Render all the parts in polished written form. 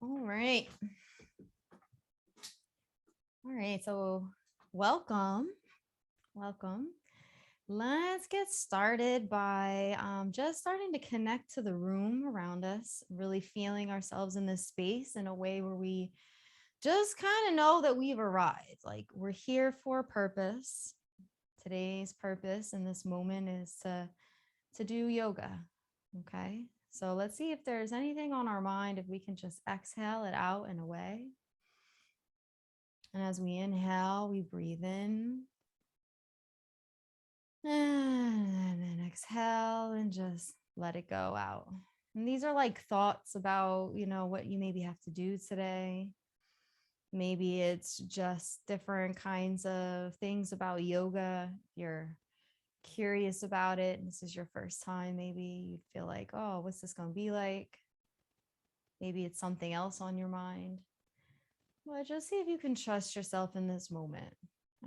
All right. All right. So welcome. Welcome. Let's get started by just starting to connect to the room around us, really feeling ourselves in this space in a way where we just kind of know that we've arrived. Like we're here for a purpose. Today's purpose in this moment is to do yoga. Okay. So let's see if there's anything on our mind, if we can just exhale it out and away. And as we inhale, we breathe in. And then exhale and just let it go out. And these are like thoughts about, what you maybe have to do today. Maybe it's just different kinds of things about yoga. You're curious about it, and this is your first time. Maybe you'd feel like, oh, what's this going to be like? Maybe it's something else on your mind. Well, just see if you can trust yourself in this moment.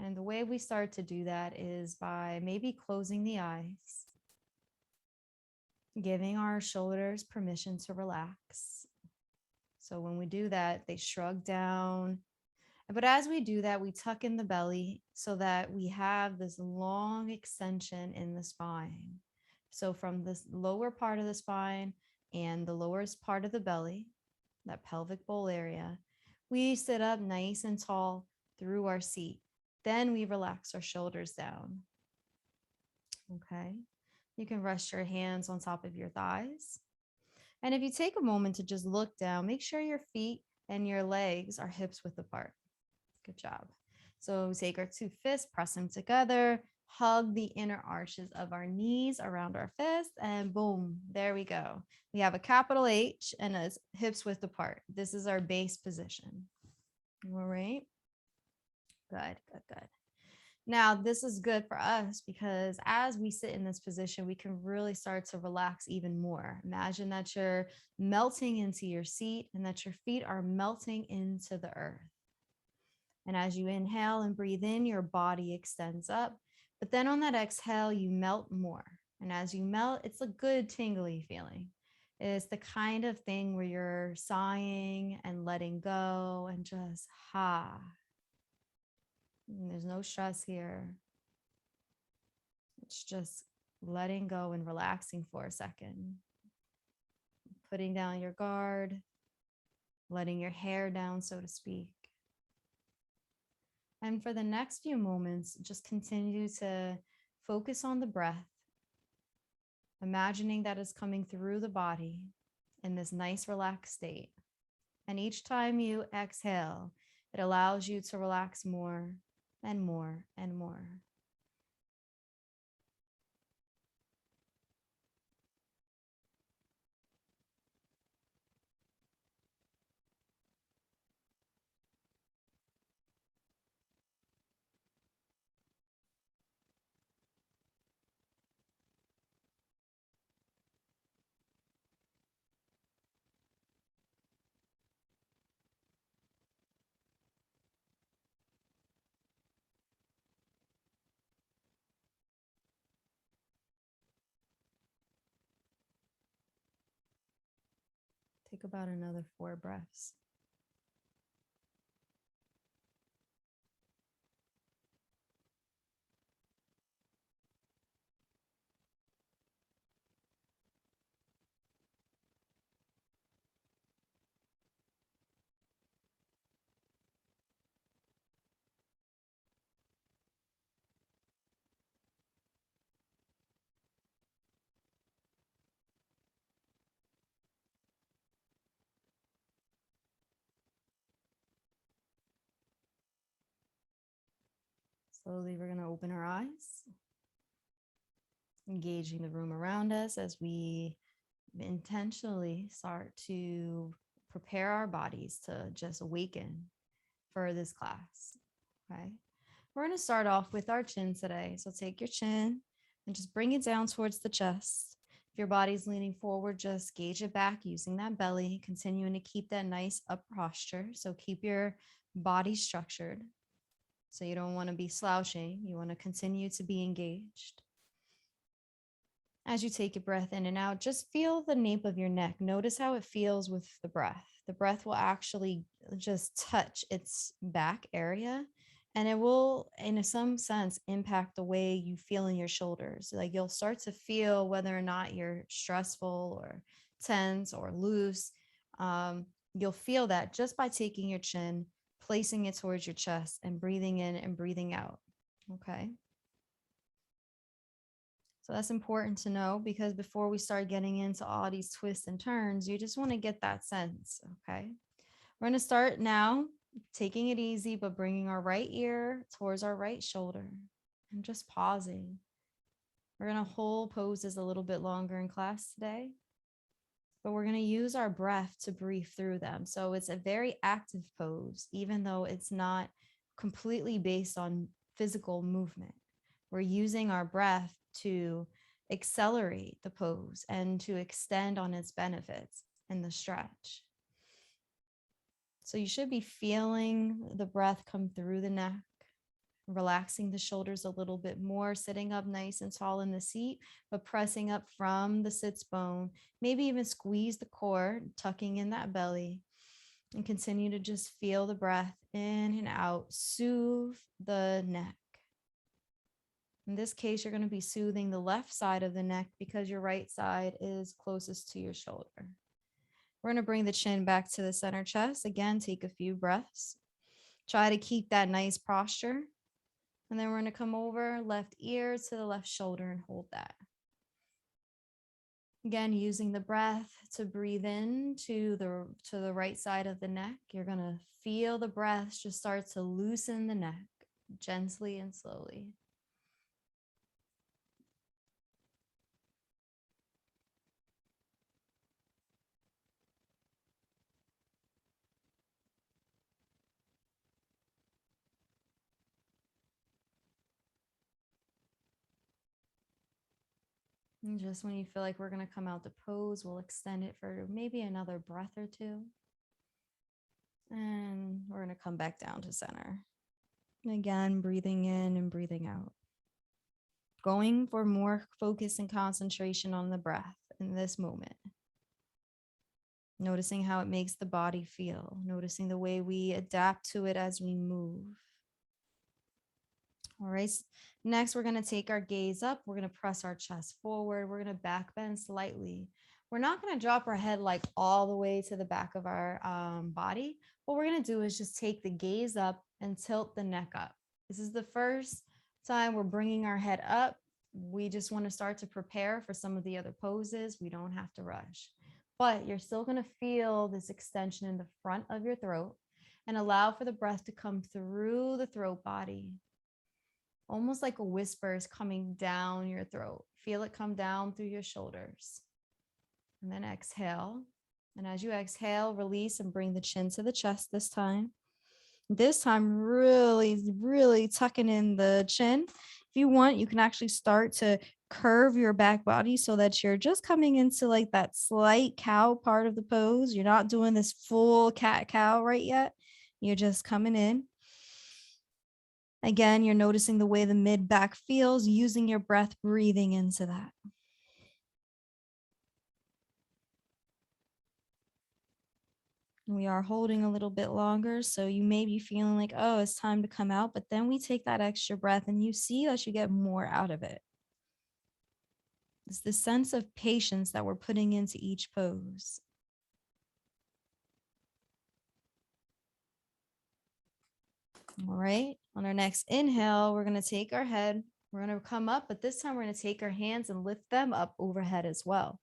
And the way we start to do that is by maybe closing the eyes, giving our shoulders permission to relax. So when we do that, they shrug down. But as we do that, we tuck in the belly so that we have this long extension in the spine. So from this lower part of the spine and the lowest part of the belly, that pelvic bowl area, we sit up nice and tall through our seat. Then we relax our shoulders down. Okay. You can rest your hands on top of your thighs. And if you take a moment to just look down, make sure your feet and your legs are hips width apart. Good job. So take our two fists, press them together, hug the inner arches of our knees around our fists, and boom, there we go. We have a capital H and a hips width apart. This is our base position. All right. Good. Now, this is good for us because as we sit in this position, we can really start to relax even more. Imagine that you're melting into your seat and that your feet are melting into the earth. And as you inhale and breathe in, your body extends up. But then on that exhale, you melt more. And as you melt, it's a good tingly feeling. It's the kind of thing where you're sighing and letting go and just And there's no stress here. It's just letting go and relaxing for a second. Putting down your guard, letting your hair down, so to speak. And for the next few moments, just continue to focus on the breath, imagining that it's coming through the body in this nice relaxed state. And each time you exhale, it allows you to relax more and more and more. Take about another 4 breaths. Slowly, we're going to open our eyes, engaging the room around us as we intentionally start to prepare our bodies to just awaken for this class. Okay. We're going to start off with our chin today. So take your chin and just bring it down towards the chest. If your body's leaning forward, just gauge it back using that belly, continuing to keep that nice up posture. So keep your body structured. So you don't want to be slouching. You want to continue to be engaged. As you take a breath in and out, just feel the nape of your neck. Notice how it feels with the breath. The breath will actually just touch its back area, and it will, in some sense, impact the way you feel in your shoulders. Like you'll start to feel whether or not you're stressful or tense or loose. You'll feel that just by taking your chin, placing it towards your chest, and breathing in and breathing out. Okay. So that's important to know, because before we start getting into all these twists and turns, you just want to get that sense. Okay. We're going to start now, taking it easy, but bringing our right ear towards our right shoulder and just pausing. We're going to hold poses a little bit longer in class today, but we're going to use our breath to breathe through them. So it's a very active pose, even though it's not completely based on physical movement. We're using our breath to accelerate the pose and to extend on its benefits in the stretch. So you should be feeling the breath come through the neck, relaxing the shoulders a little bit more, sitting up nice and tall in the seat, but pressing up from the sits bone, maybe even squeeze the core, tucking in that belly, and continue to just feel the breath in and out, soothe the neck. In this case, you're going to be soothing the left side of the neck because your right side is closest to your shoulder. We're going to bring the chin back to the center chest. Again, take a few breaths. Try to keep that nice posture. And then we're going to come over left ear to the left shoulder and hold that. Again, using the breath to breathe in to the right side of the neck. You're going to feel the breath just start to loosen the neck gently and slowly. And just when you feel like we're going to come out the pose, we'll extend it for maybe another breath or two. And we're going to come back down to center. And again, breathing in and breathing out. Going for more focus and concentration on the breath in this moment. Noticing how it makes the body feel. Noticing the way we adapt to it as we move. All right. Next, we're going to take our gaze up. We're going to press our chest forward. We're going to back bend slightly. We're not going to drop our head like all the way to the back of our body. What we're going to do is just take the gaze up and tilt the neck up. This is the first time we're bringing our head up. We just want to start to prepare for some of the other poses. We don't have to rush, but you're still going to feel this extension in the front of your throat and allow for the breath to come through the throat body. Almost like a whisper is coming down your throat. Feel it come down through your shoulders. And then exhale. And as you exhale, release and bring the chin to the chest this time. This time, really, really tucking in the chin. If you want, you can actually start to curve your back body so that you're just coming into like that slight cow part of the pose. You're not doing this full cat-cow right yet. You're just coming in. Again, you're noticing the way the mid back feels, using your breath, breathing into that. We are holding a little bit longer, so you may be feeling like, oh, it's time to come out, but then we take that extra breath and you see that you get more out of it. It's the sense of patience that we're putting into each pose. All right, on our next inhale, we're going to take our head, we're going to come up, but this time we're going to take our hands and lift them up overhead as well.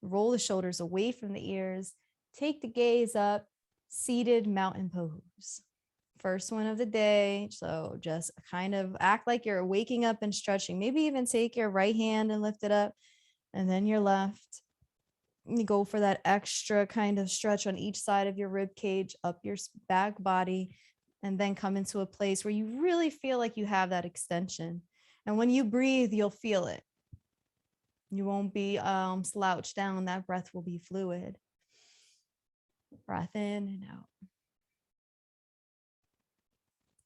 Roll the shoulders away from the ears, take the gaze up, seated mountain pose. First one of the day. So just kind of act like you're waking up and stretching. Maybe even take your right hand and lift it up, and then your left. You go for that extra kind of stretch on each side of your rib cage, up your back body, and then come into a place where you really feel like you have that extension. And when you breathe, you'll feel it. You won't be slouched down. That breath will be fluid. Breath in and out.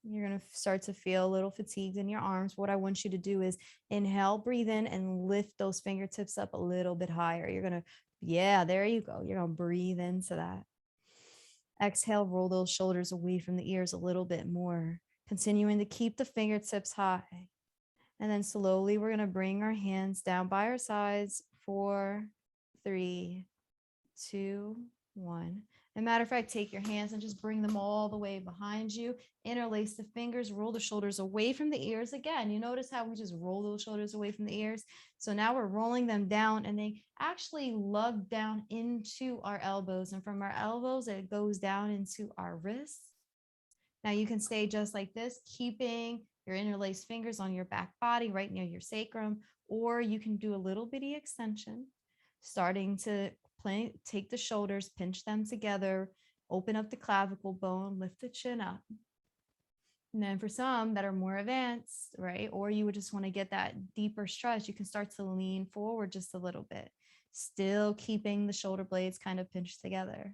You're going to start to feel a little fatigued in your arms. What I want you to do is inhale, breathe in, and lift those fingertips up a little bit higher. You're going to, yeah, there you go. You're going to breathe into that. Exhale, roll those shoulders away from the ears a little bit more, continuing to keep the fingertips high. And then slowly, we're going to bring our hands down by our sides. 4, 3, 2, 1. As a matter of fact, take your hands and just bring them all the way behind you. Interlace the fingers, roll the shoulders away from the ears. Again, you notice how we just roll those shoulders away from the ears. So now we're rolling them down and they actually lug down into our elbows. And from our elbows, it goes down into our wrists. Now you can stay just like this, keeping your interlaced fingers on your back body right near your sacrum, or you can do a little bitty extension, starting to take the shoulders, pinch them together, open up the clavicle bone, lift the chin up. And then for some that are more advanced, right, or you would just want to get that deeper stretch, you can start to lean forward just a little bit, still keeping the shoulder blades kind of pinched together.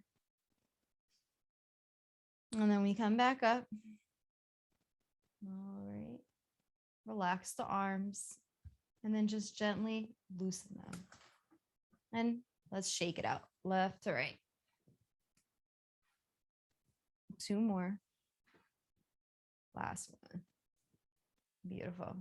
And then we come back up. All right. Relax the arms and then just gently loosen them. And let's shake it out, left to right. 2 more. Last one. Beautiful.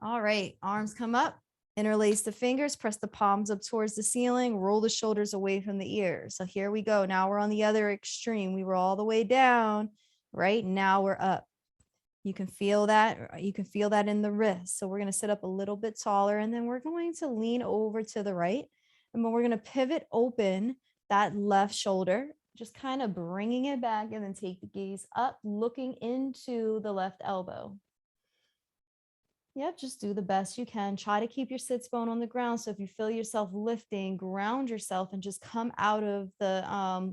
All right, arms come up, interlace the fingers, press the palms up towards the ceiling, roll the shoulders away from the ears. So here we go. Now we're on the other extreme. We were all the way down, right? Now we're up. You can feel that. You can feel that in the wrist. So we're going to sit up a little bit taller, and then we're going to lean over to the right. And then we're going to pivot open that left shoulder, just kind of bringing it back, and then take the gaze up, looking into the left elbow. Yep, just do the best you can. Try to keep your sits bone on the ground. So if you feel yourself lifting, ground yourself and just come out of the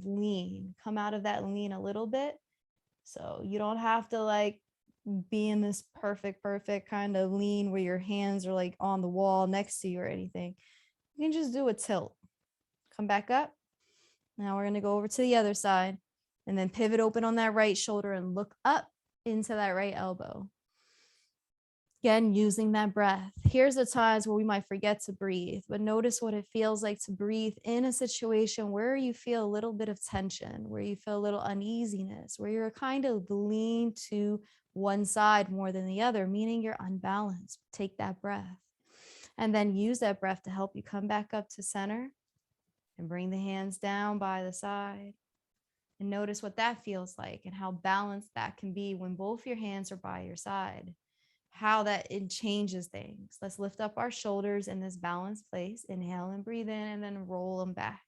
lean. Come out of that lean a little bit. So you don't have to like be in this perfect kind of lean where your hands are like on the wall next to you or anything. You can just do a tilt. Come back up. Now we're going to go over to the other side and then pivot open on that right shoulder and look up into that right elbow. Again, using that breath. Here's the times where we might forget to breathe, but notice what it feels like to breathe in a situation where you feel a little bit of tension, where you feel a little uneasiness, where you're kind of lean to one side more than the other, meaning you're unbalanced. Take that breath and then use that breath to help you come back up to center and bring the hands down by the side. And notice what that feels like and how balanced that can be when both your hands are by your side. How that it changes things. Let's lift up our shoulders in this balanced place. Inhale and breathe in, and then roll them back.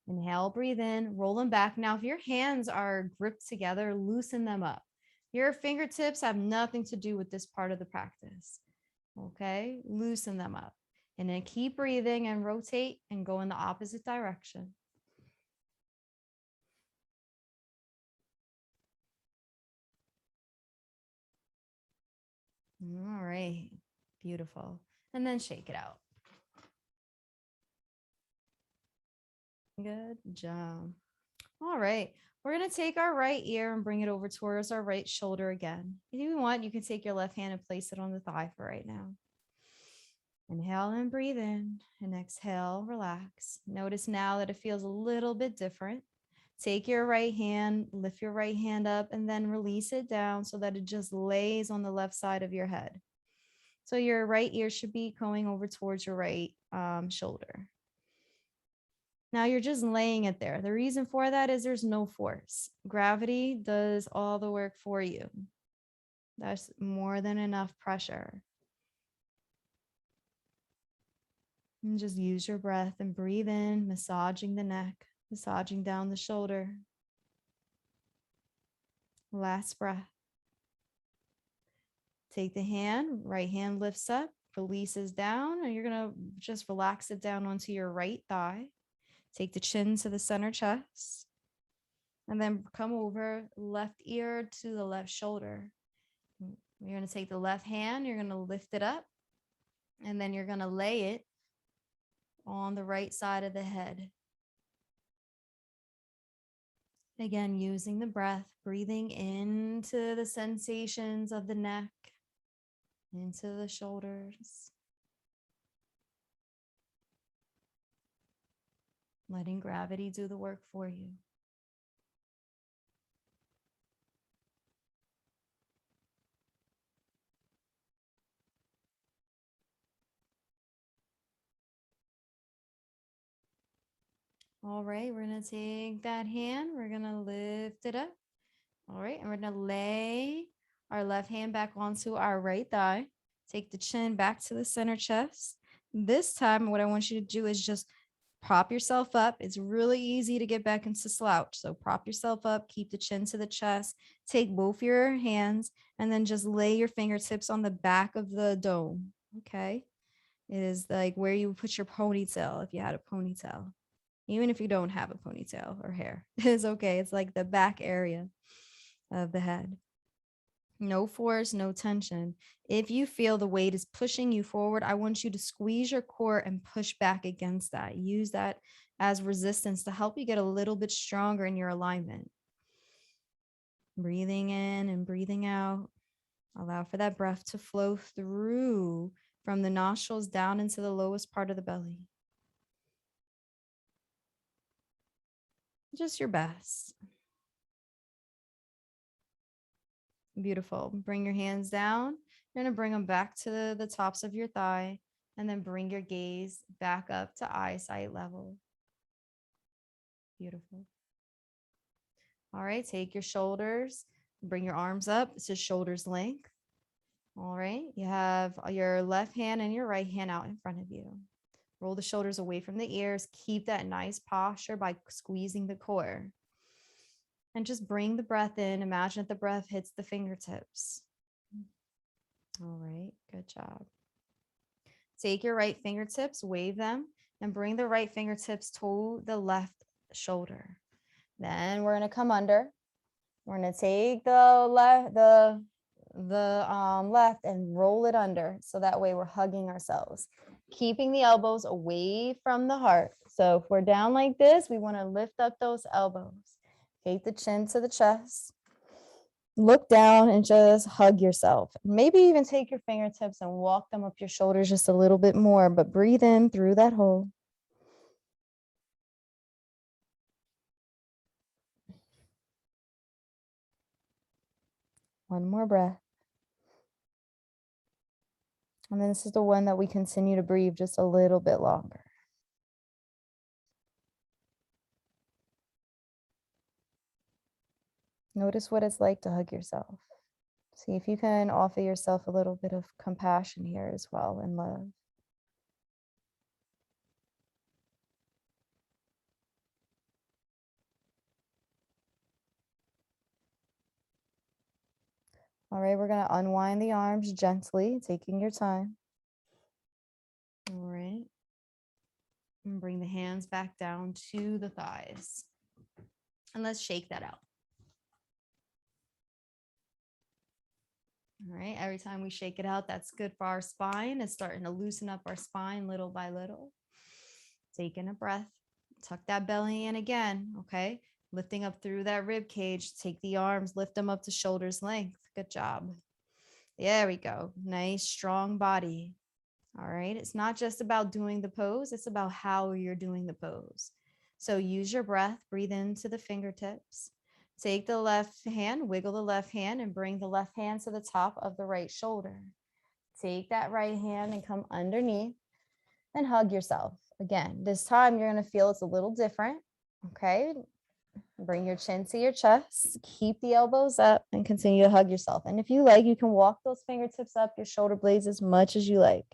Inhale, breathe in, roll them back. Now, if your hands are gripped together, loosen them up. Your fingertips have nothing to do with this part of the practice. Okay, loosen them up. And then keep breathing and rotate and go in the opposite direction. All right, beautiful. And then shake it out. Good job. All right, we're going to take our right ear and bring it over towards our right shoulder again. If you want, you can take your left hand and place it on the thigh for right now. Inhale and breathe in, and exhale, relax. Notice now that it feels a little bit different. Take your right hand, lift your right hand up, and then release it down so that it just lays on the left side of your head. So your right ear should be going over towards your right shoulder. Now you're just laying it there. The reason for that is there's no force. Gravity does all the work for you. That's more than enough pressure. And just use your breath and breathe in, massaging the neck, massaging down the shoulder. Last breath. Take the hand, right hand lifts up, releases down, and you're going to just relax it down onto your right thigh. Take the chin to the center chest, and then come over left ear to the left shoulder. You're going to take the left hand, you're going to lift it up, and then you're going to lay it on the right side of the head. Again, using the breath, breathing into the sensations of the neck, into the shoulders, letting gravity do the work for you. All right, we're going to take that hand, we're going to lift it up. All right, and we're going to lay our left hand back onto our right thigh. Take the chin back to the center chest. This time, what I want you to do is just prop yourself up. It's really easy to get back into slouch. So prop yourself up, keep the chin to the chest, take both your hands, and then just lay your fingertips on the back of the dome. Okay. It is like where you put your ponytail if you had a ponytail. Even if you don't have a ponytail or hair, it's okay. It's like the back area of the head. No force, no tension. If you feel the weight is pushing you forward, I want you to squeeze your core and push back against that. Use that as resistance to help you get a little bit stronger in your alignment. Breathing in and breathing out. Allow for that breath to flow through from the nostrils down into the lowest part of the belly. Just your best. Beautiful. Bring your hands down. You're going to bring them back to the tops of your thigh, and then bring your gaze back up to eyesight level. Beautiful. All right, take your shoulders, bring your arms up to shoulders length. All right, you have your left hand and your right hand out in front of you. Roll the shoulders away from the ears. Keep that nice posture by squeezing the core. And just bring the breath in. Imagine that the breath hits the fingertips. All right, good job. Take your right fingertips, wave them, and bring the right fingertips to the left shoulder. Then we're going to come under. We're going to take the left and roll it under. So that way we're hugging ourselves, keeping the elbows away from the heart. So if we're down like this, we want to lift up those elbows. Take the chin to the chest. Look down and just hug yourself. Maybe even take your fingertips and walk them up your shoulders just a little bit more, but breathe in through that hole. One more breath. And then this is the one that we continue to breathe just a little bit longer. Notice what it's like to hug yourself. See if you can offer yourself a little bit of compassion here as well and love. All right, we're going to unwind the arms gently, taking your time. All right. And bring the hands back down to the thighs. And let's shake that out. All right, every time we shake it out, that's good for our spine. It's starting to loosen up our spine little by little. Taking a breath, tuck that belly in again, okay? Lifting up through that rib cage. Take the arms, lift them up to shoulders length. Good job. There we go. Nice, strong body. All right, it's not just about doing the pose, it's about how you're doing the pose. So use your breath, breathe into the fingertips. Take the left hand, wiggle the left hand, and bring the left hand to the top of the right shoulder. Take that right hand and come underneath and hug yourself. Again, this time you're going to feel it's a little different. Okay. Bring your chin to your chest, keep the elbows up, and continue to hug yourself. And if you like, you can walk those fingertips up your shoulder blades as much as you like.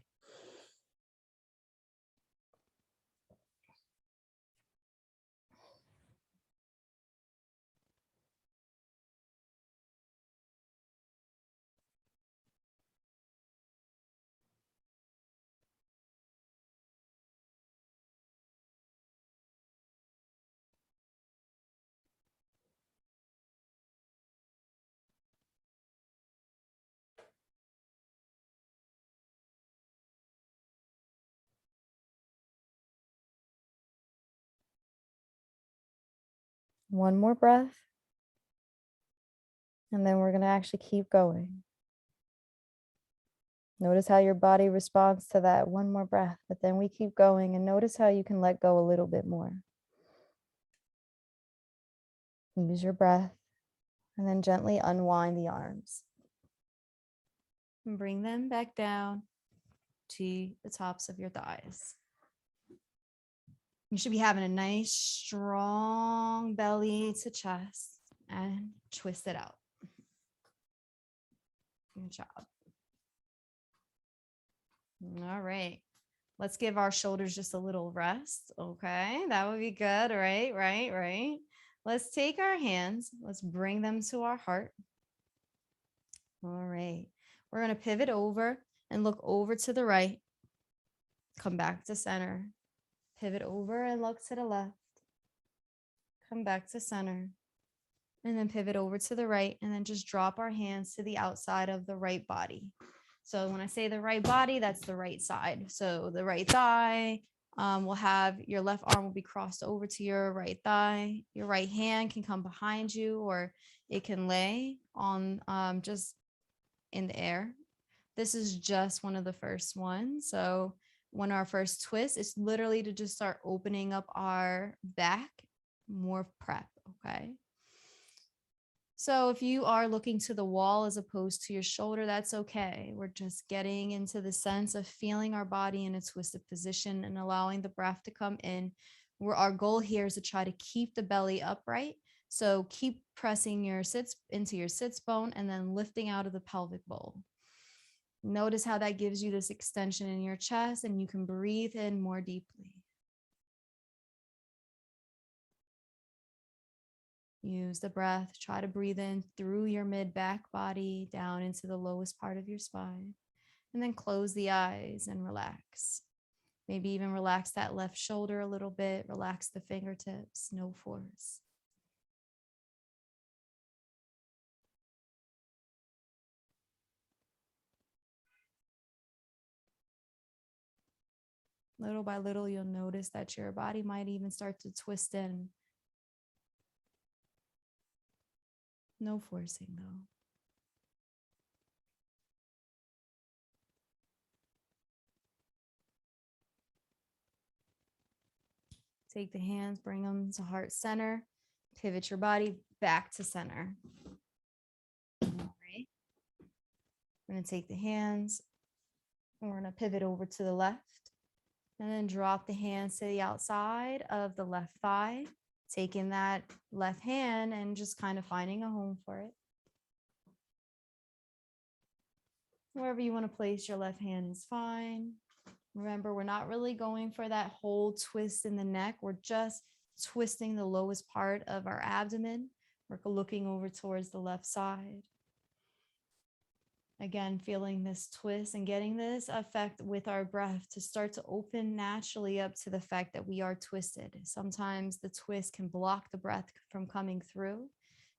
One more breath. And then we're going to actually keep going. Notice how your body responds to that one more breath, but then we keep going, and notice how you can let go a little bit more. Use your breath and then gently unwind the arms. And bring them back down to the tops of your thighs. You should be having a nice, strong belly to chest and twist it out. Good job. All right. Let's give our shoulders just a little rest. Okay, that would be good. Right. Let's take our hands. Let's bring them to our heart. All right. We're going to pivot over and look over to the right. Come back to center. Pivot over and look to the left. Come back to center. And then pivot over to the right, and then just drop our hands to the outside of the right body. So when I say the right body, that's the right side. So the right thigh will have your left arm will be crossed over to your right thigh. Your right hand can come behind you, or it can lay on just in the air. This is just one of the first ones. So when our first twist, it's literally to just start opening up our back, more prep, okay? So if you are looking to the wall as opposed to your shoulder, that's okay. We're just getting into the sense of feeling our body in a twisted position and allowing the breath to come in. Where our goal here is to try to keep the belly upright. So keep pressing your sits into your sits bone and then lifting out of the pelvic bowl. Notice how that gives you this extension in your chest, and you can breathe in more deeply. Use the breath. Try to breathe in through your mid-back body down into the lowest part of your spine. And then close the eyes and relax. Maybe even relax that left shoulder a little bit. Relax the fingertips. No force. Little by little, you'll notice that your body might even start to twist in. No forcing, though. Take the hands, bring them to heart center. Pivot your body back to center. All right. We're going to take the hands, and we're going to pivot over to the left. And then drop the hands to the outside of the left thigh. Taking that left hand and just kind of finding a home for it. Wherever you want to place your left hand is fine. Remember, we're not really going for that whole twist in the neck. We're just twisting the lowest part of our abdomen. We're looking over towards the left side. Again, feeling this twist and getting this effect with our breath to start to open naturally up to the fact that we are twisted. Sometimes the twist can block the breath from coming through.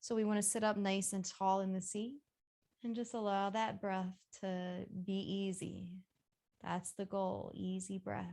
So we want to sit up nice and tall in the seat and just allow that breath to be easy. That's the goal, easy breath.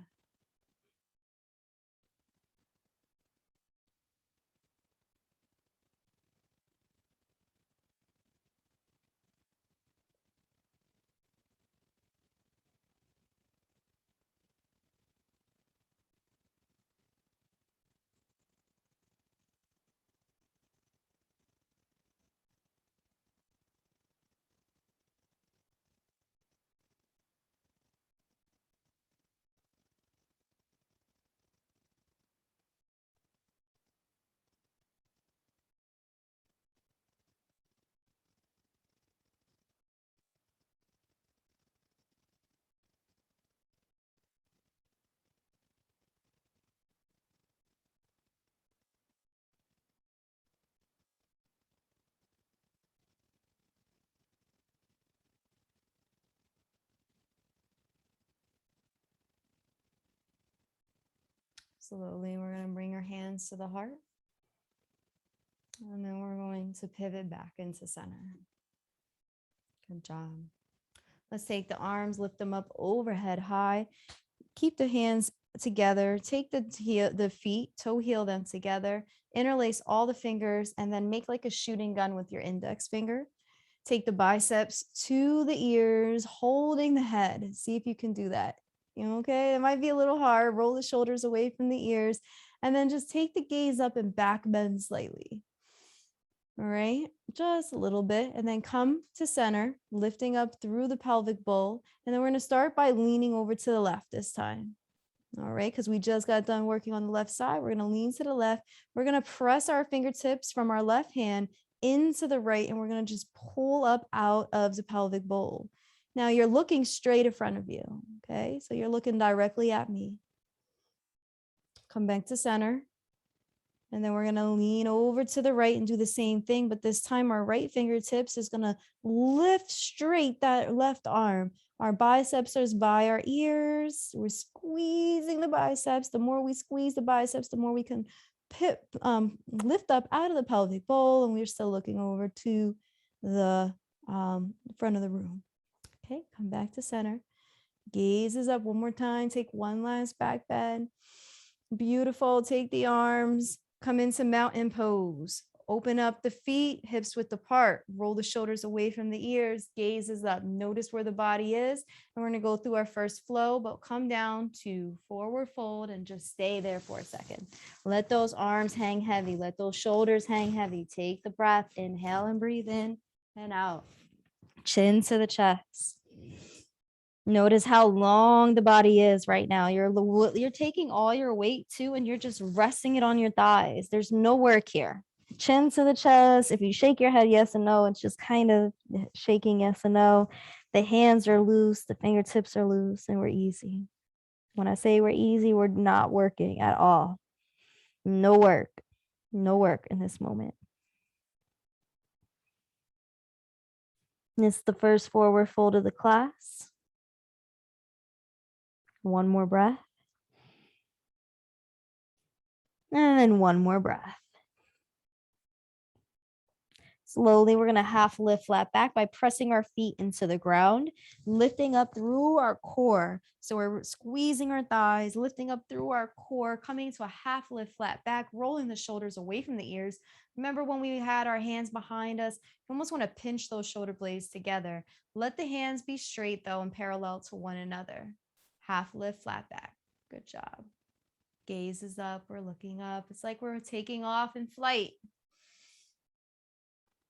Slowly, we're going to bring our hands to the heart. And then we're going to pivot back into center. Good job. Let's take the arms, lift them up overhead high. Keep the hands together. Take the feet, toe heel them together, interlace all the fingers, and then make like a shooting gun with your index finger. Take the biceps to the ears, holding the head. See if you can do that. Okay, it might be a little hard. Roll the shoulders away from the ears, and then just take the gaze up and back bend slightly. All right, just a little bit, and then come to center, lifting up through the pelvic bowl. And then we're going to start by leaning over to the left this time. All right, because we just got done working on the left side. We're going to lean to the left. We're going to press our fingertips from our left hand into the right, and we're going to just pull up out of the pelvic bowl. Now you're looking straight in front of you. Okay, so you're looking directly at me. Come back to center. And then we're going to lean over to the right and do the same thing. But this time our right fingertips is going to lift straight that left arm. Our biceps are by our ears. We're squeezing the biceps. The more we squeeze the biceps, the more we can lift up out of the pelvic bowl. And we're still looking over to the front of the room. Okay, come back to center. Gaze is up one more time. Take one last back bend. Beautiful. Take the arms. Come into mountain pose. Open up the feet, hips width apart. Roll the shoulders away from the ears. Gaze is up. Notice where the body is. And we're going to go through our first flow, but come down to forward fold and just stay there for a second. Let those arms hang heavy. Let those shoulders hang heavy. Take the breath. Inhale and breathe in and out. Chin to the chest. Notice how long the body is right now. You're taking all your weight too, and you're just resting it on your thighs. There's no work here. Chin to the chest. If you shake your head yes and no, it's just kind of shaking yes and no. The hands are loose. The fingertips are loose, and we're easy. When I say we're easy, we're not working at all. No work. No work in this moment. And it's the first forward fold of the class. One more breath. And then one more breath. Slowly, we're going to half lift flat back by pressing our feet into the ground, lifting up through our core. So we're squeezing our thighs, lifting up through our core, coming to a half lift flat back, rolling the shoulders away from the ears. Remember when we had our hands behind us? You almost want to pinch those shoulder blades together. Let the hands be straight, though, and parallel to one another. Half lift flat back. Good job. Gaze is up. We're looking up. It's like we're taking off in flight.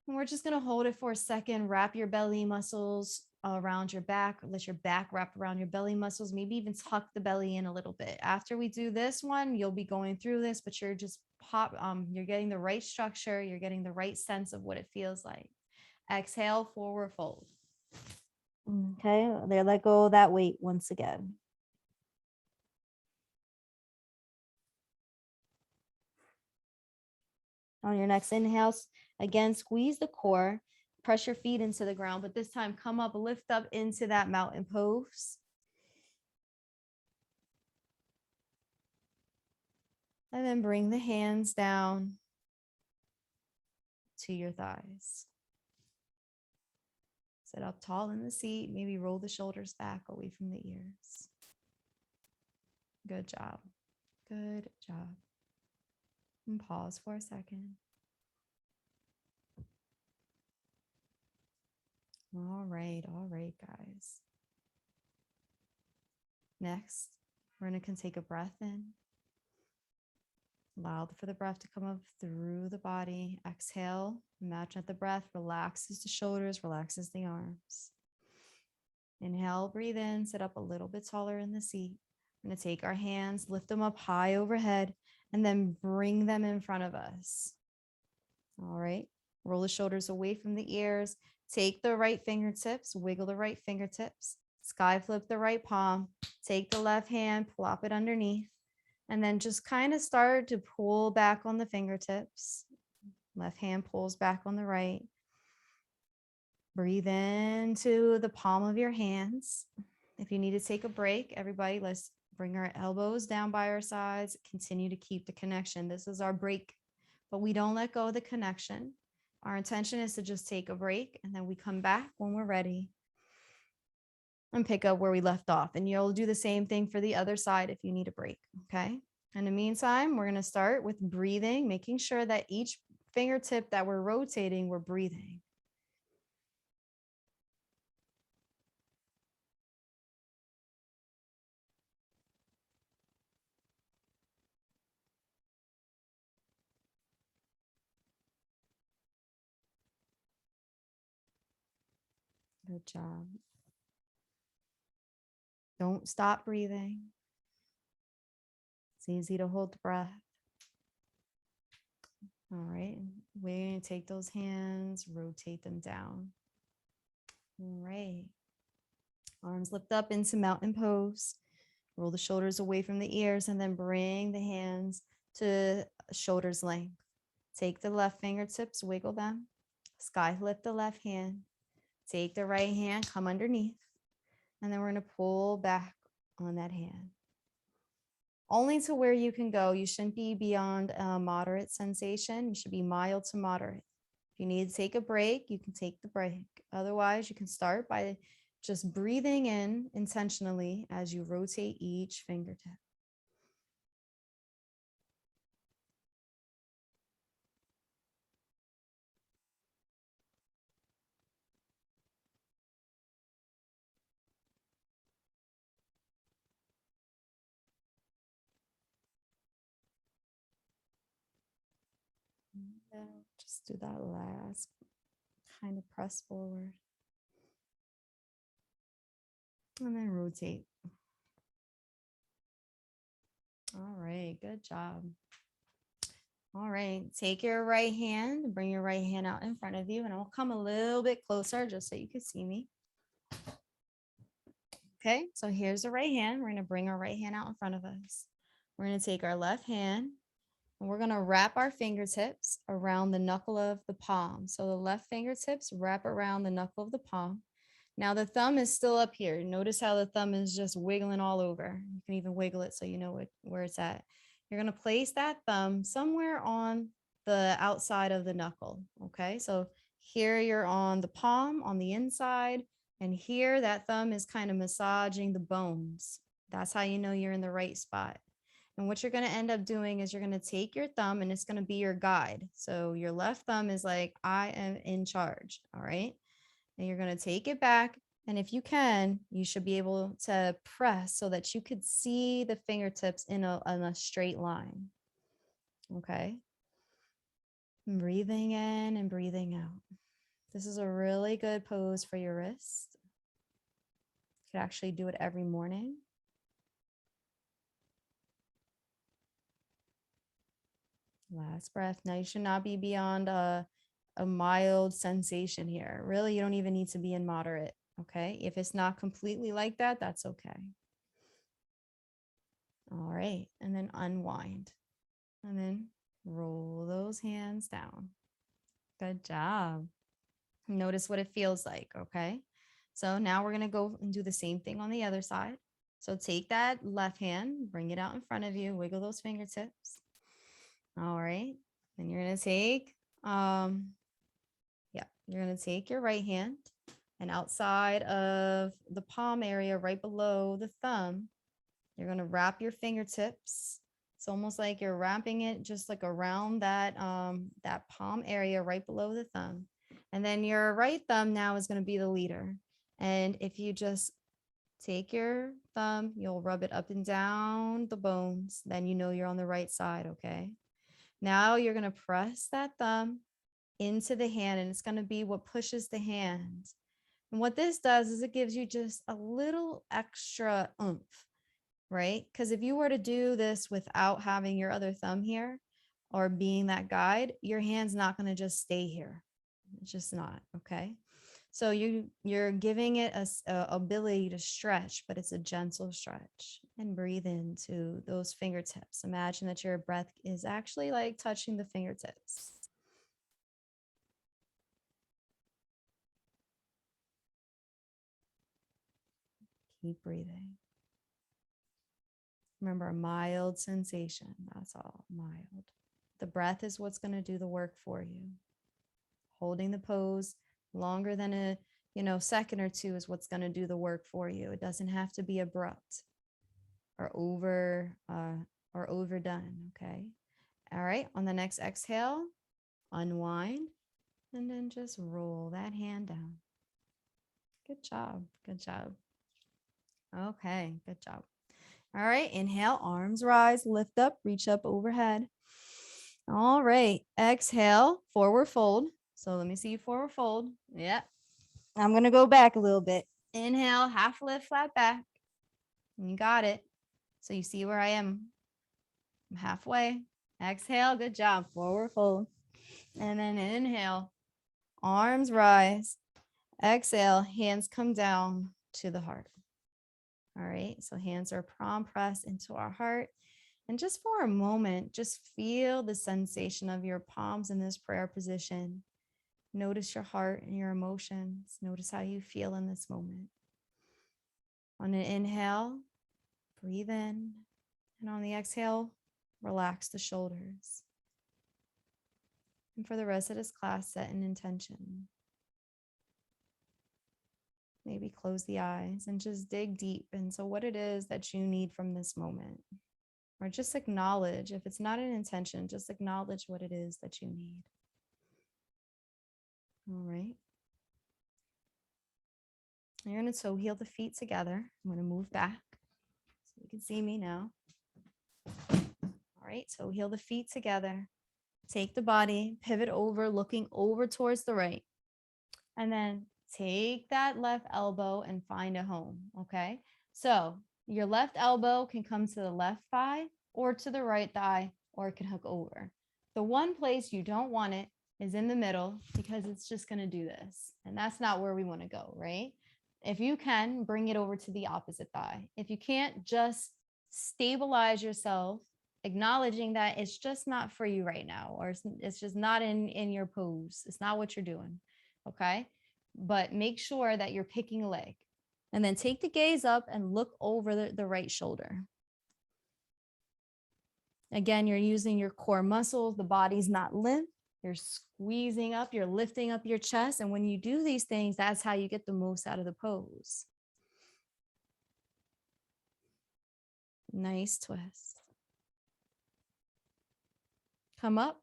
And we're just going to hold it for a second. Wrap your belly muscles around your back. Let your back wrap around your belly muscles. Maybe even tuck the belly in a little bit. After we do this one, you'll be going through this, but you're just you're getting the right structure. You're getting the right sense of what it feels like. Exhale, forward fold. Okay, there, let go of that weight once again. On your next inhale, again, squeeze the core, press your feet into the ground, but this time come up, lift up into that mountain pose. And then bring the hands down to your thighs. Sit up tall in the seat, maybe roll the shoulders back away from the ears. Good job. Good job. And pause for a second. All right, guys. Next, we're going to take a breath in. Allow for the breath to come up through the body. Exhale. Imagine that the breath relaxes the shoulders, relaxes the arms. Inhale, breathe in, sit up a little bit taller in the seat. We're going to take our hands, lift them up high overhead, and then bring them in front of us. All right. Roll the shoulders away from the ears. Take the right fingertips, wiggle the right fingertips, sky flip the right palm, take the left hand, plop it underneath, and then just kind of start to pull back on the fingertips. Left hand pulls back on the right. Breathe into the palm of your hands. If you need to take a break, everybody, let's bring our elbows down by our sides. Continue to keep the connection. This is our break, but we don't let go of the connection. Our intention is to just take a break, and then we come back when we're ready. and pick up where we left off. And you'll do the same thing for the other side if you need a break. Okay. In the meantime, we're going to start with breathing, making sure that each fingertip that we're rotating, we're breathing. Good job. Don't stop breathing. It's easy to hold the breath. All right. We're going to take those hands, rotate them down. All right. Arms lift up into mountain pose. Roll the shoulders away from the ears and then bring the hands to shoulders length. Take the left fingertips, wiggle them. Sky lift the left hand. Take the right hand, come underneath. And then we're going to pull back on that hand. Only to where you can go. You shouldn't be beyond a moderate sensation. You should be mild to moderate. If you need to take a break, you can take the break. Otherwise, you can start by just breathing in intentionally as you rotate each fingertip. Just do that last kind of press forward. And then rotate. All right, good job. All right, take your right hand, bring your right hand out in front of you, and I'll come a little bit closer just so you can see me. Okay, so here's the right hand. We're going to bring our right hand out in front of us. We're going to take our left hand and we're going to wrap our fingertips around the knuckle of the palm. So the left fingertips wrap around the knuckle of the palm. Now the thumb is still up here. Notice how the thumb is just wiggling all over. You can even wiggle it so you know where it's at. You're going to place that thumb somewhere on the outside of the knuckle. Okay, so here you're on the palm on the inside. And here that thumb is kind of massaging the bones. That's how you know you're in the right spot. And what you're going to end up doing is you're going to take your thumb and it's going to be your guide. So your left thumb is like, I am in charge. All right. And you're going to take it back. And if you can, you should be able to press so that you could see the fingertips in a straight line. Okay. Breathing in and breathing out. This is a really good pose for your wrist. You could actually do it every morning. Last breath. Now you should not be beyond a mild sensation here. Really, you don't even need to be in moderate. Okay. If it's not completely like that, that's okay. All right. And then unwind. And then roll those hands down. Good job. Notice what it feels like. Okay. So now we're going to go and do the same thing on the other side. So take that left hand, bring it out in front of you, wiggle those fingertips. All right. Then you're going to take, you're going to take your right hand and outside of the palm area, right below the thumb, you're going to wrap your fingertips. It's almost like you're wrapping it just like around that, that palm area right below the thumb. And then your right thumb now is going to be the leader. And if you just take your thumb, you'll rub it up and down the bones. Then you know you're on the right side. Okay. Now you're going to press that thumb into the hand and it's going to be what pushes the hand. And what this does is it gives you just a little extra oomph, right? Because if you were to do this without having your other thumb here or being that guide, your hand's not going to just stay here. It's just not. Okay. So you're giving it a ability to stretch, but it's a gentle stretch. And breathe into those fingertips. Imagine that your breath is actually like touching the fingertips. Keep breathing. Remember, a mild sensation. That's all, mild. The breath is what's going to do the work for you. Holding the pose longer than second or two is what's going to do the work for you. It doesn't have to be abrupt or overdone. Okay. All right. On the next exhale, unwind and then just roll that hand down. Good job. Good job. Okay. Good job. All right. Inhale, arms rise, lift up, reach up overhead. All right. Exhale, forward fold. So let me see you forward fold. Yeah. I'm going to go back a little bit. Inhale, half lift, flat back. You got it. So you see where I am. I'm halfway. Exhale. Good job. Forward fold. And then inhale, arms rise. Exhale, hands come down to the heart. All right. So hands are palm pressed into our heart. And just for a moment, just feel the sensation of your palms in this prayer position. Notice your heart and your emotions. Notice how you feel in this moment. On an inhale, breathe in. And on the exhale, relax the shoulders. And for the rest of this class, set an intention. Maybe close the eyes and just dig deep into what it is that you need from this moment. Or just acknowledge, if it's not an intention, just acknowledge what it is that you need. All right. You're going to toe heel the feet together. I'm going to move back so you can see me now. All right, toe heel the feet together. Take the body, pivot over, looking over towards the right. And then take that left elbow and find a home, okay? So your left elbow can come to the left thigh or to the right thigh, or it can hook over. The one place you don't want it is in the middle because it's just going to do this. And that's not where we want to go, right? If you can, bring it over to the opposite thigh. If you can't, just stabilize yourself, acknowledging that it's just not for you right now, or it's just not in your pose. It's not what you're doing, okay? But make sure that you're picking a leg. And then take the gaze up and look over the right shoulder. Again, you're using your core muscles. The body's not limp. You're squeezing up, you're lifting up your chest. And when you do these things, that's how you get the most out of the pose. Nice twist. Come up.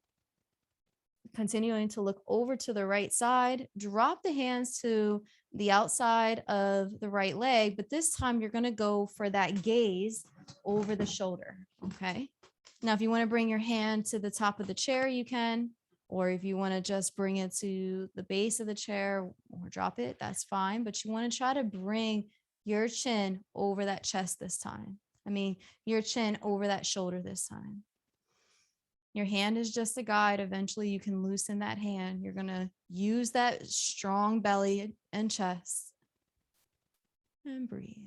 Continuing to look over to the right side. Drop the hands to the outside of the right leg. But this time you're going to go for that gaze over the shoulder. Okay. Now, if you want to bring your hand to the top of the chair, you can. Or if you want to just bring it to the base of the chair or drop it, that's fine. But you want to try to bring your chin over that chest this time. Your chin over that shoulder this time. Your hand is just a guide. Eventually, you can loosen that hand. You're going to use that strong belly and chest. And breathe.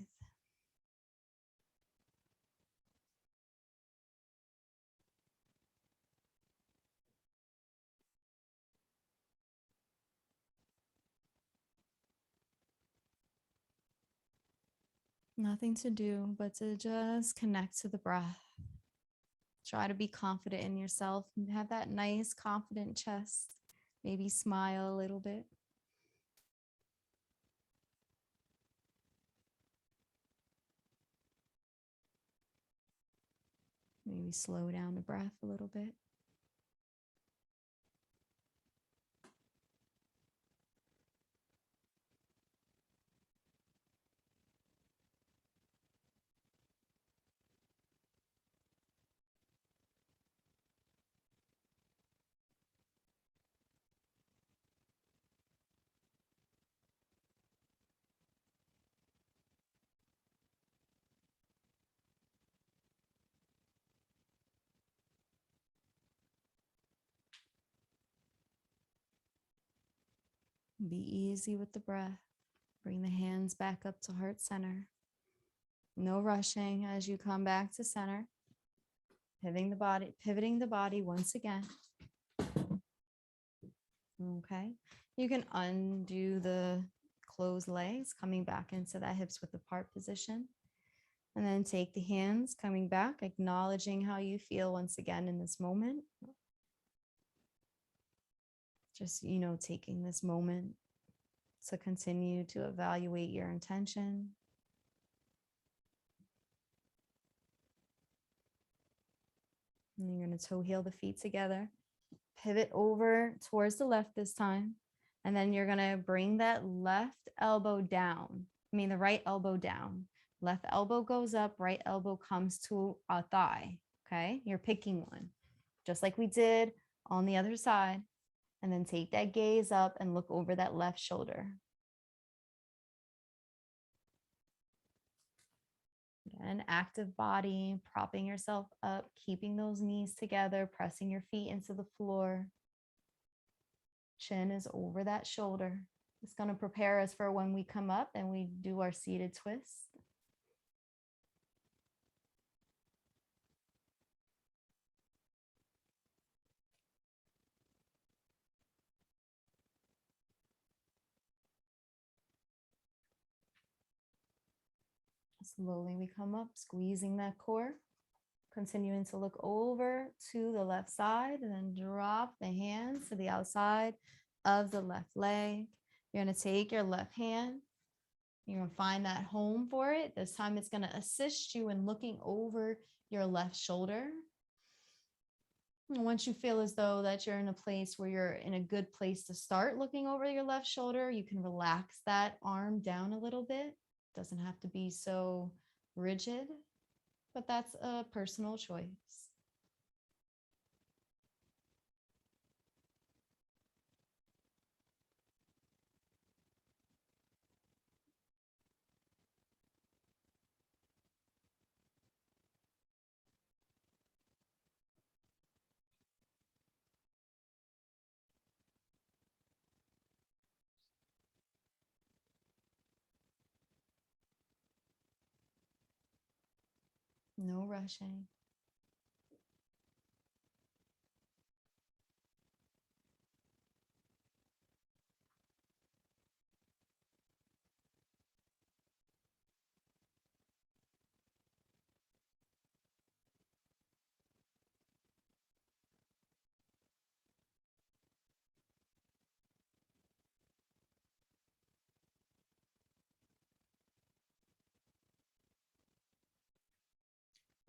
Nothing to do but to just connect to the breath. Try to be confident in yourself and have that nice, confident chest. Maybe smile a little bit. Maybe slow down the breath a little bit. Be easy with the breath. Bring the hands back up to heart center. No rushing as you come back to center. Pivoting the body once again. Okay. You can undo the closed legs, coming back into that hips width apart position. And then take the hands coming back, acknowledging how you feel once again in this moment. Just, taking this moment So continue to evaluate your intention. And you're going to toe heel the feet together. Pivot over towards the left this time. And then you're going to bring that left elbow down. The right elbow down. Left elbow goes up, right elbow comes to a thigh. Okay, you're picking one, just like we did on the other side. And then take that gaze up and look over that left shoulder. An active body, propping yourself up, keeping those knees together, pressing your feet into the floor. Chin is over that shoulder. It's going to prepare us for when we come up and we do our seated twist. Slowly we come up, squeezing that core. Continuing to look over to the left side and then drop the hands to the outside of the left leg. You're going to take your left hand. You're going to find that home for it. This time it's going to assist you in looking over your left shoulder. And once you feel as though that you're in a place where you're in a good place to start looking over your left shoulder, you can relax that arm down a little bit. It doesn't have to be so rigid, but that's a personal choice. No rushing.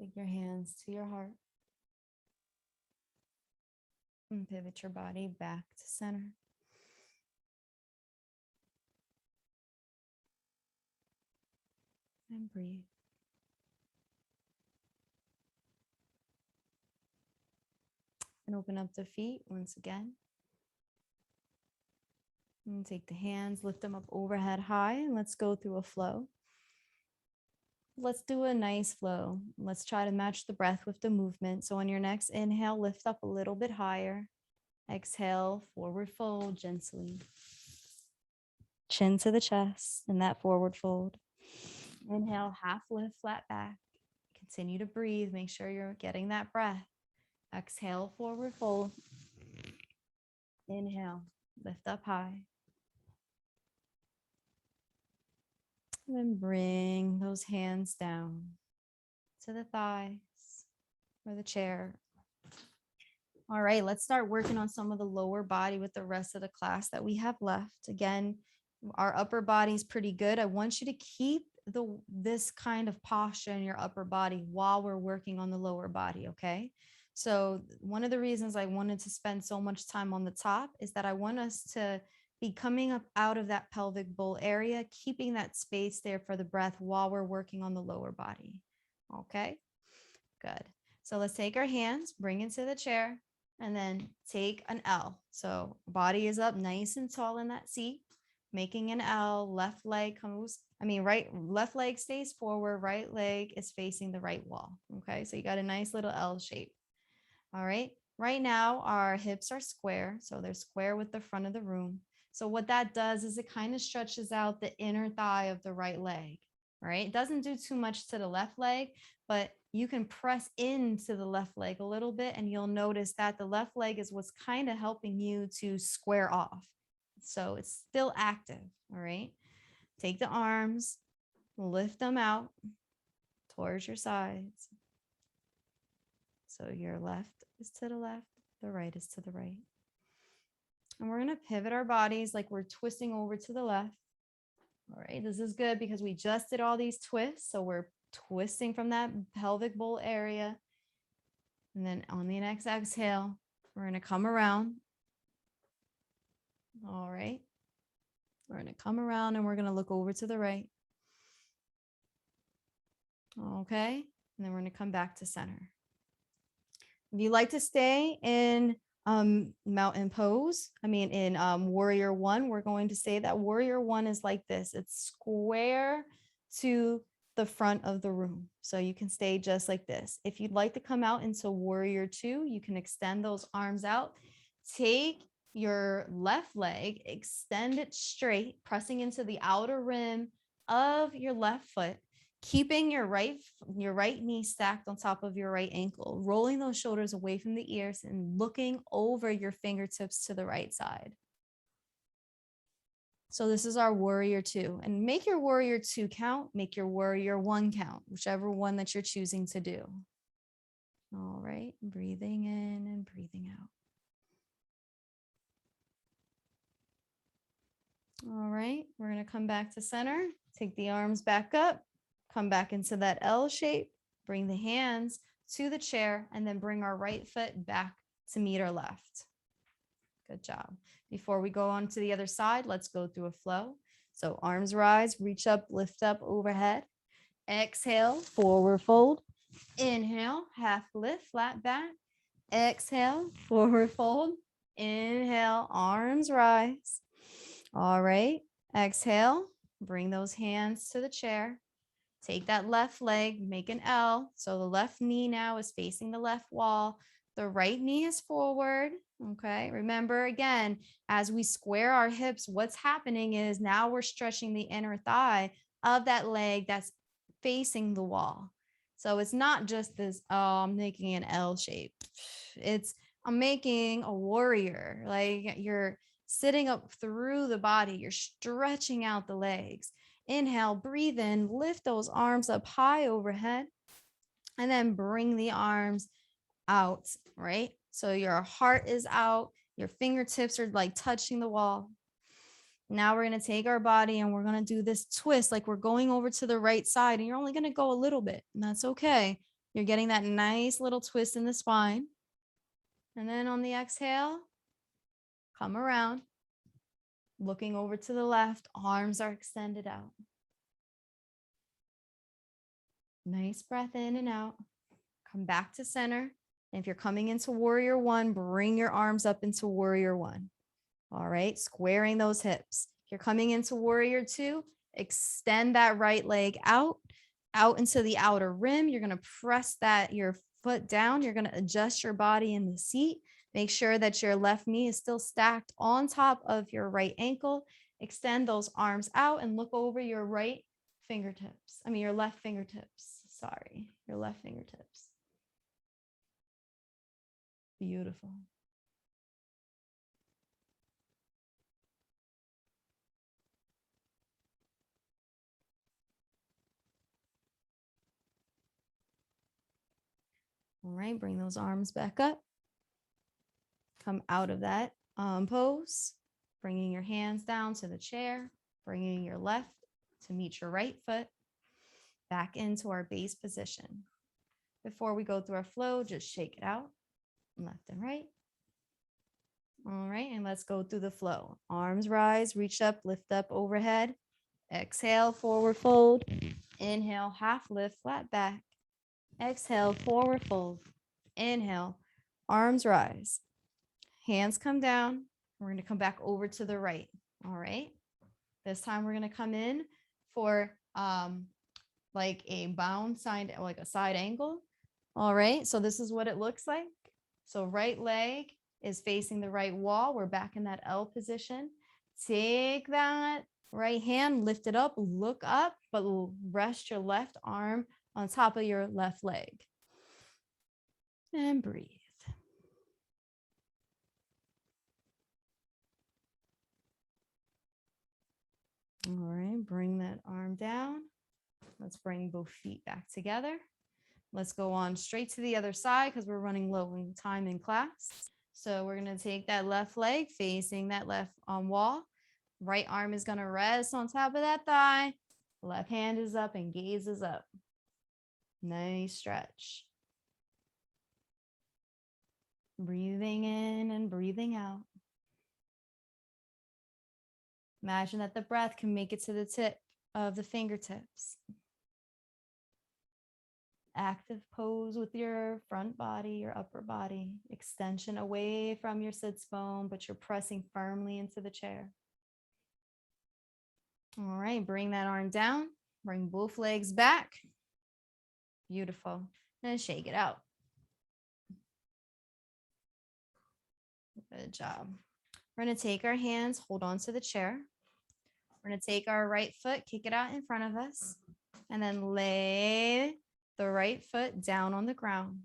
Take your hands to your heart and pivot your body back to center. And breathe. And open up the feet once again. And take the hands, lift them up overhead high, and let's go through a flow. Let's do a nice flow. Let's try to match the breath with the movement. So on your next inhale, lift up a little bit higher. Exhale, forward fold gently. Chin to the chest in that forward fold. Inhale, half lift, flat back. Continue to breathe. Make sure you're getting that breath. Exhale, forward fold. Inhale, lift up high. And then bring those hands down to the thighs or the chair. All right, let's start working on some of the lower body with the rest of the class that we have left. Again, our upper body is pretty good. I want you to keep this kind of posture in your upper body while we're working on the lower body, okay? So one of the reasons I wanted to spend so much time on the top is that I want us to be coming up out of that pelvic bowl area, keeping that space there for the breath while we're working on the lower body. Okay, good. So let's take our hands, bring it to the chair, and then take an L. So body is up nice and tall in that seat, making an L. Left leg left leg stays forward, right leg is facing the right wall. Okay, so you got a nice little L shape. All right, right now our hips are square, so they're square with the front of the room. So what that does is it kind of stretches out the inner thigh of the right leg, right? It doesn't do too much to the left leg, but you can press into the left leg a little bit and you'll notice that the left leg is what's kind of helping you to square off. So it's still active, all right? Take the arms, lift them out towards your sides. So your left is to the left, the right is to the right. And we're going to pivot our bodies like we're twisting over to the left. All right, this is good because we just did all these twists. So we're twisting from that pelvic bowl area. And then on the next exhale, we're going to come around. All right. We're going to come around and we're going to look over to the right. Okay. And then we're going to come back to center. If you like to stay in mountain pose, in warrior one, we're going to say that warrior one is like this. It's square to the front of the room. So you can stay just like this. If you'd like to come out into warrior two, you can extend those arms out. Take your left leg, extend it straight, pressing into the outer rim of your left foot, keeping your right knee stacked on top of your right ankle, rolling those shoulders away from the ears and looking over your fingertips to the right side. So this is our warrior two. And make your warrior two count, make your warrior one count, whichever one that you're choosing to do. All right, breathing in and breathing out. All right, we're going to come back to center, take the arms back up, come back into that L shape, bring the hands to the chair, and then bring our right foot back to meet our left. Good job. Before we go on to the other side, let's go through a flow. So arms rise, reach up, lift up overhead. Exhale, forward fold. Inhale, half lift, flat back. Exhale, forward fold. Inhale, arms rise. All right, exhale, bring those hands to the chair. Take that left leg, make an L. So the left knee now is facing the left wall. The right knee is forward. Okay, remember again, as we square our hips, what's happening is now we're stretching the inner thigh of that leg that's facing the wall. So it's not just this, oh, I'm making an L shape. I'm making a warrior. Like you're sitting up through the body, you're stretching out the legs. Inhale, breathe in, lift those arms up high overhead, and then bring the arms out, right? So your heart is out, your fingertips are like touching the wall. Now we're going to take our body and we're going to do this twist like we're going over to the right side, and you're only going to go a little bit, and that's okay. You're getting that nice little twist in the spine. And then on the exhale, come around, looking over to the left, arms are extended out. Nice breath in and out. Come back to center. And if you're coming into warrior one, bring your arms up into warrior one. All right, squaring those hips. If you're coming into warrior two, extend that right leg out into the outer rim. You're going to press your foot down. You're going to adjust your body in the seat. Make sure that your left knee is still stacked on top of your right ankle. Extend those arms out and look over your left fingertips. Your left fingertips. Beautiful. All right, bring those arms back up. Come out of that pose, bringing your hands down to the chair, bringing your left to meet your right foot, back into our base position. Before we go through our flow, just shake it out, left and right. All right, and let's go through the flow. Arms rise, reach up, lift up overhead. Exhale, forward fold. Inhale, half lift, flat back. Exhale, forward fold. Inhale, arms rise. Hands come down. We're going to come back over to the right. All right. This time we're going to come in for like a bound side, like a side angle. All right. So this is what it looks like. So right leg is facing the right wall. We're back in that L position. Take that right hand, lift it up, look up, but rest your left arm on top of your left leg. And breathe. All right, bring that arm down. Let's bring both feet back together. Let's go on straight to the other side because we're running low in time in class. So we're going to take that left leg facing that left wall. Right arm is going to rest on top of that thigh. Left hand is up and gaze is up. Nice stretch. Breathing in and breathing out. Imagine that the breath can make it to the tip of the fingertips. Active pose with your front body, your upper body. Extension away from your sits bone, but you're pressing firmly into the chair. All right, bring that arm down. Bring both legs back. Beautiful. And shake it out. Good job. We're going to take our hands, hold on to the chair. We're going to take our right foot, kick it out in front of us, and then lay the right foot down on the ground.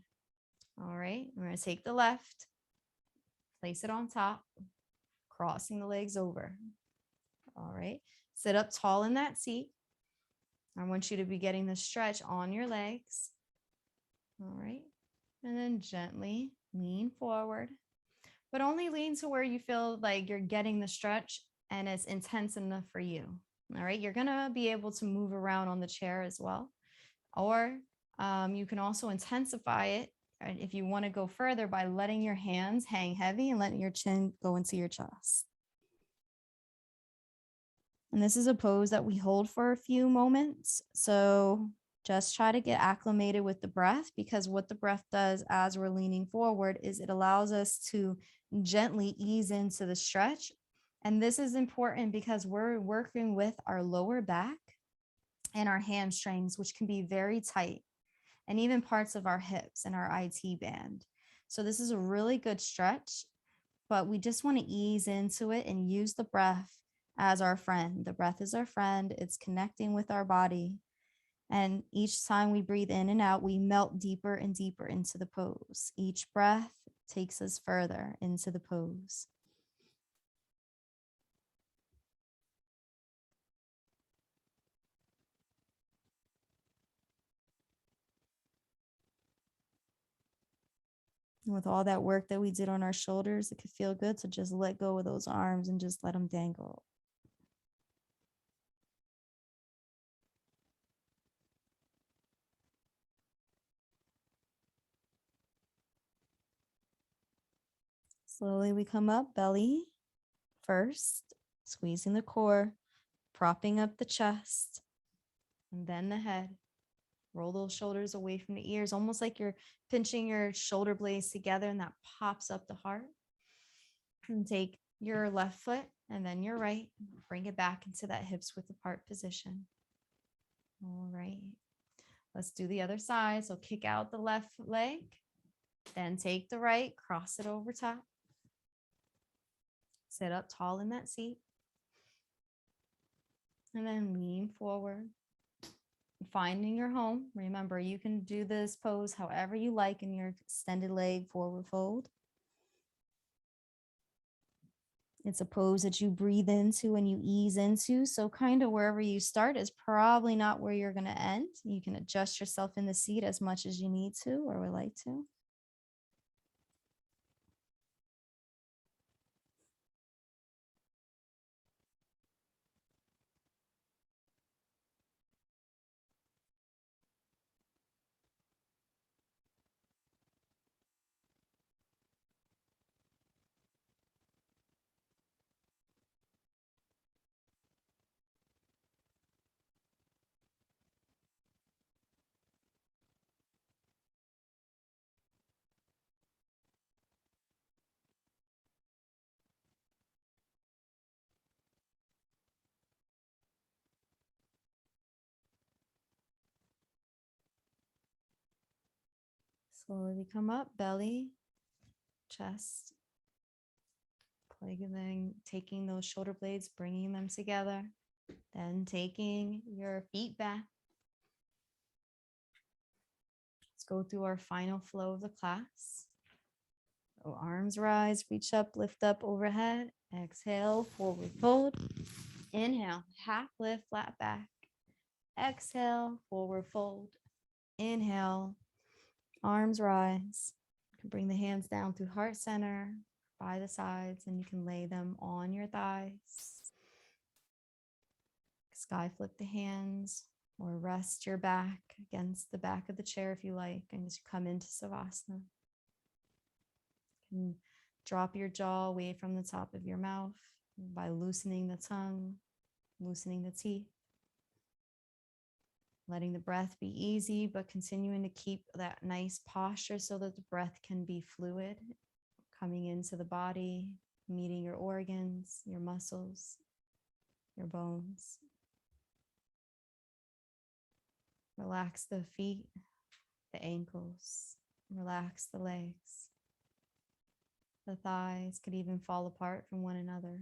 All right. We're going to take the left, place it on top, crossing the legs over. All right. Sit up tall in that seat. I want you to be getting the stretch on your legs. All right. And then gently lean forward, but only lean to where you feel like you're getting the stretch and it's intense enough for you. All right. You're going to be able to move around on the chair as well. Or you can also intensify it if you want to go further by letting your hands hang heavy and letting your chin go into your chest. And this is a pose that we hold for a few moments. So just try to get acclimated with the breath, because what the breath does as we're leaning forward is it allows us to gently ease into the stretch. And this is important because we're working with our lower back and our hamstrings, which can be very tight, and even parts of our hips and our IT band. So this is a really good stretch, but we just want to ease into it and use the breath as our friend. The breath is our friend. It's connecting with our body. And each time we breathe in and out, we melt deeper and deeper into the pose. Each breath takes us further into the pose. And with all that work that we did on our shoulders, it could feel good to just let go of those arms and just let them dangle. Slowly we come up, belly first, squeezing the core, propping up the chest, and then the head. Roll those shoulders away from the ears, almost like you're pinching your shoulder blades together, and that pops up the heart. And take your left foot and then your right, bring it back into that hips width apart position. All right. Let's do the other side. So kick out the left leg, then take the right, cross it over top. Sit up tall in that seat. And then lean forward. Finding your home. Remember, you can do this pose however you like in your extended leg forward fold. It's a pose that you breathe into and you ease into. So kind of wherever you start is probably not where you're going to end. You can adjust yourself in the seat as much as you need to or would like to. Slowly come up, belly, chest. Then taking those shoulder blades, bringing them together. Then taking your feet back. Let's go through our final flow of the class. So arms rise, reach up, lift up overhead. Exhale, forward fold. Inhale, half lift, flat back. Exhale, forward fold. Inhale, arms rise. You can bring the hands down through heart center, by the sides, and you can lay them on your thighs. Sky flip the hands or rest your back against the back of the chair if you like, and as you come into Savasana. You can drop your jaw away from the top of your mouth by loosening the tongue, loosening the teeth. Letting the breath be easy, but continuing to keep that nice posture so that the breath can be fluid, coming into the body, meeting your organs, your muscles, your bones. Relax the feet, the ankles, relax the legs. The thighs could even fall apart from one another.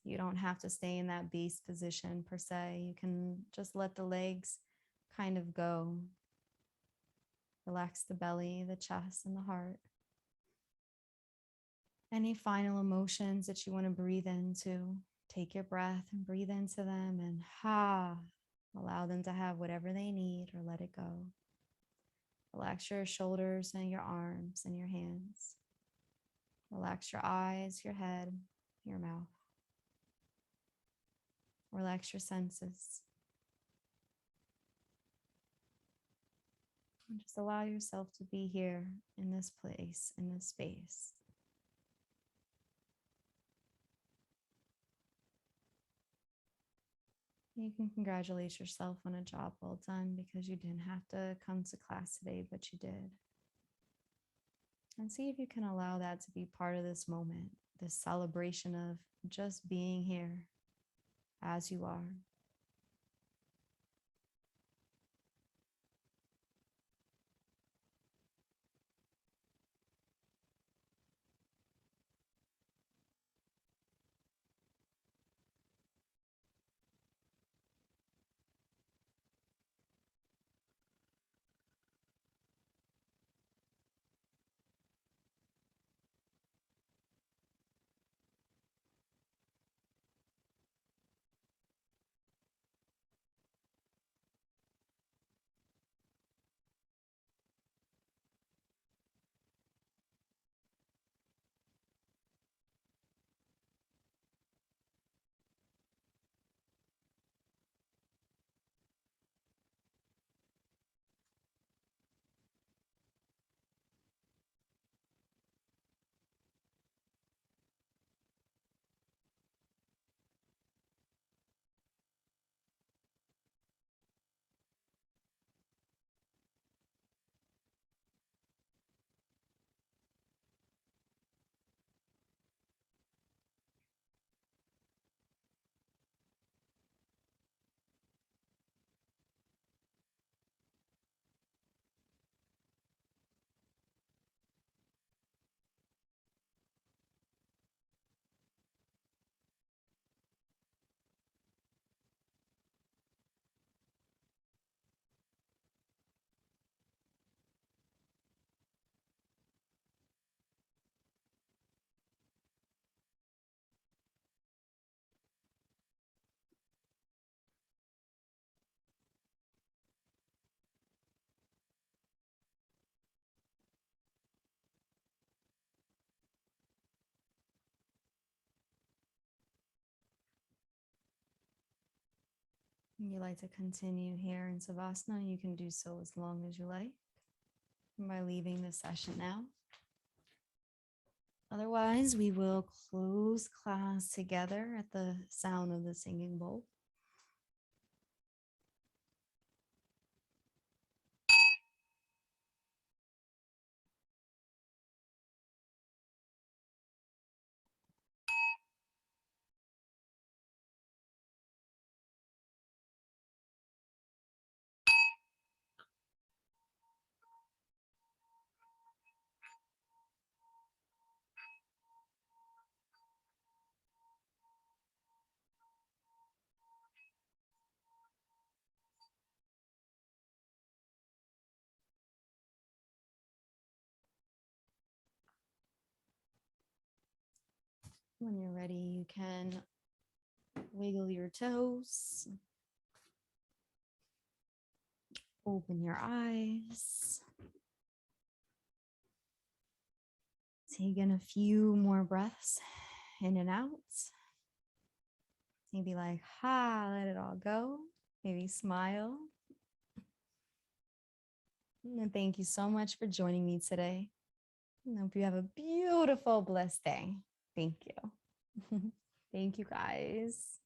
You don't have to stay in that beast position per se. You can just let the legs kind of go. Relax the belly, the chest, and the heart. Any final emotions that you want to breathe into, take your breath and breathe into them and allow them to have whatever they need or let it go. Relax your shoulders and your arms and your hands. Relax your eyes, your head, your mouth. Relax your senses. And just allow yourself to be here in this place, in this space. You can congratulate yourself on a job well done because you didn't have to come to class today, but you did. And see if you can allow that to be part of this moment, this celebration of just being here as you are. If you like to continue here in Savasana, you can do so as long as you like by leaving the session now. Otherwise, we will close class together at the sound of the singing bowl. When you're ready, you can wiggle your toes, open your eyes, Take in a few more breaths in and out. Maybe like, let it all go. Maybe smile. And thank you so much for joining me today. I hope you have a beautiful, blessed day. Thank you. Thank you, guys.